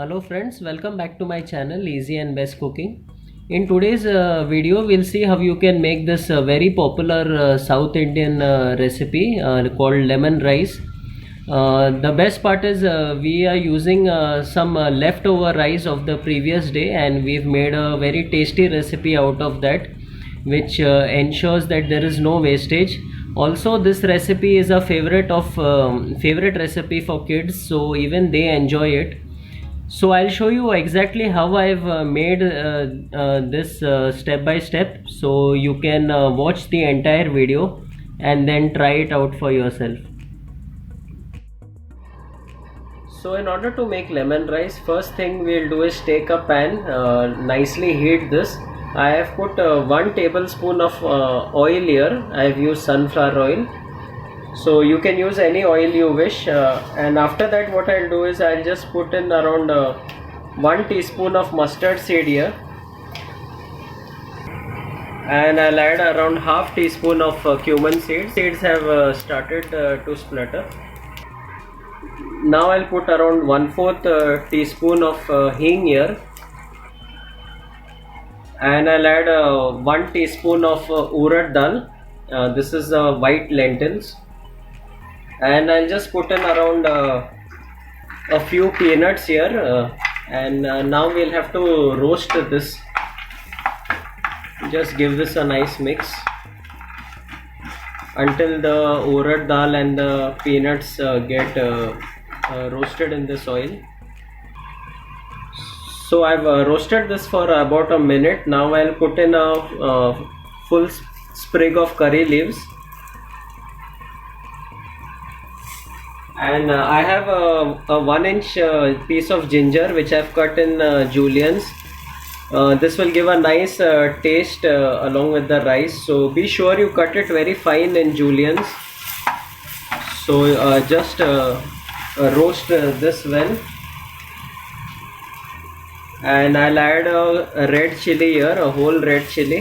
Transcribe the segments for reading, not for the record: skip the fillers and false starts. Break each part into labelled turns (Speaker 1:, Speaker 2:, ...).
Speaker 1: Hello friends, welcome back to my channel Easy and Best Cooking. In today's video we'll see how you can make this very popular South Indian recipe called lemon rice. The best part is we are using some leftover rice of the previous day, and we've made a very tasty recipe out of that, which ensures that there is no wastage. Also, this recipe is a favorite recipe for kids, so even they enjoy it. So I'll show you exactly how I've made this step by step, so you can watch the entire video and then try it out for yourself. So in order to make lemon rice, first thing we'll do is take a pan, nicely heat this. I have put 1 tablespoon of oil here. I have used sunflower oil. So you can use any oil you wish, and after that what I'll do is I'll just put in around 1 teaspoon of mustard seed here, and I'll add around half teaspoon of cumin seeds. Seeds have started to splutter. Now I'll put around 1/4 teaspoon of hing here, and I'll add 1 teaspoon of urad dal. This is white lentils, and I'll just put in around a few peanuts here, and now we'll have to roast this. Just give this a nice mix until the urad dal and the peanuts get roasted in this oil. So I've roasted this for about a minute. Now I'll put in a full sprig of curry leaves, and I have a 1-inch piece of ginger which I've cut in juliennes. This will give a nice taste along with the rice, so be sure you cut it very fine in juliennes. So just roast this well, and I'll add a red chili here, a whole red chili,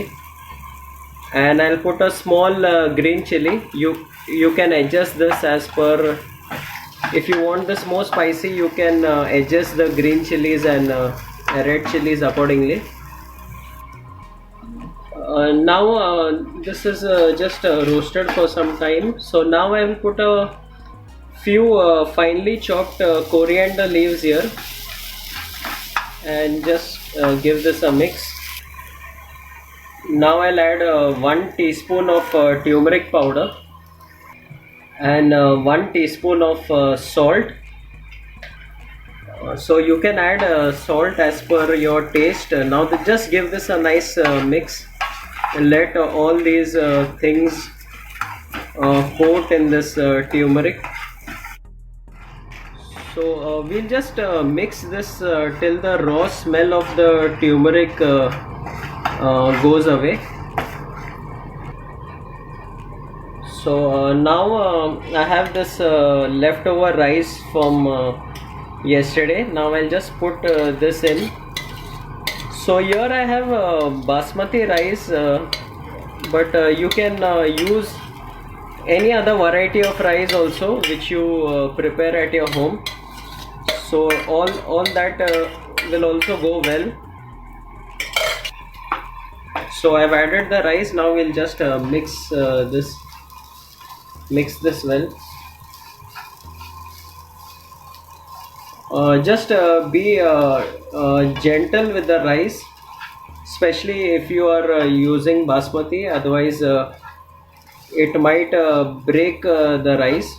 Speaker 1: and I'll put a small green chili. You can adjust this as per. If you want this more spicy, you can adjust the green chilies and red chilies accordingly. Now this is just roasted for some time. So now I will put a few finely chopped coriander leaves here, and just give this a mix. Now I'll add 1 teaspoon of turmeric powder, and 1 teaspoon of salt. So you can add salt as per your taste. Now just give this a nice mix, and let all these things coat in this turmeric. So we'll just mix this till the raw smell of the turmeric goes away. So now I have this leftover rice from yesterday. Now I'll just put this in. So here I have basmati rice, but you can use any other variety of rice also which you prepare at your home. So all that will also go well. So I've added the rice. Now we'll just mix this well. Just be gentle with the rice, especially if you are using basmati, otherwise it might break the rice.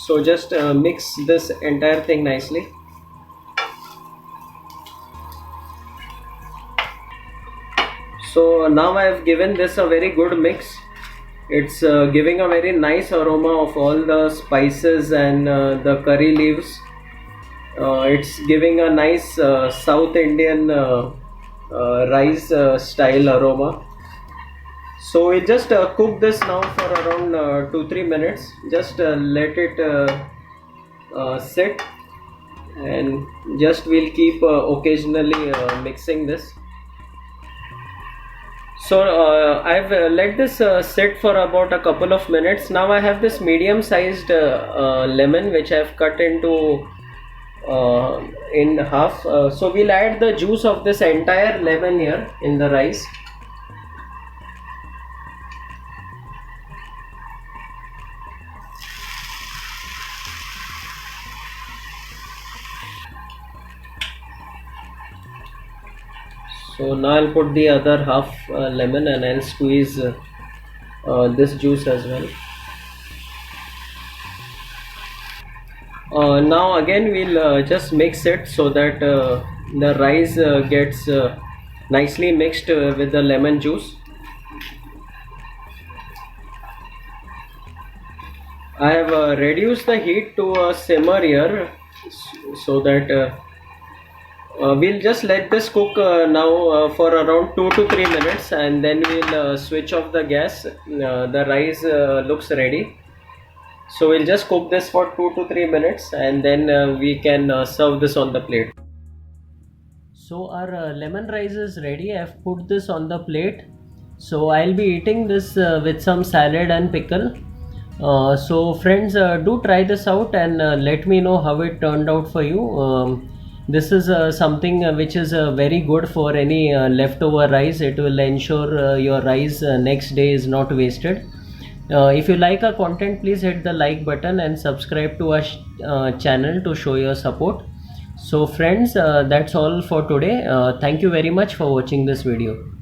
Speaker 1: So just mix this entire thing nicely. So now I have given this a very good mix. It's giving a very nice aroma of all the spices and the curry leaves. It's giving a nice South Indian rice style aroma. So we just cook this now for around 2-3 minutes. Just let it sit, and just we'll keep occasionally mixing this. So I've let this sit for about a couple of minutes. Now I have this medium sized lemon which I've cut into in half. So we'll add the juice of this entire lemon here in the rice. So now I'll put the other half lemon and I'll squeeze this juice as well. Now again we'll just mix it so that the rice gets nicely mixed with the lemon juice. I have reduced the heat to a simmer here so that we'll just let this cook now for around 2 to 3 minutes, and then we'll switch off the gas. The rice looks ready, so we'll just cook this for 2 to 3 minutes, and then we can serve this on the plate. So our lemon rice is ready. I've put this on the plate. So I'll be eating this with some salad and pickle. So friends, do try this out and let me know how it turned out for you. This is something which is very good for any leftover rice. It will ensure your rice next day is not wasted. If you like our content, please hit the like button and subscribe to our channel to show your support. So friends, that's all for today. Thank you very much for watching this video.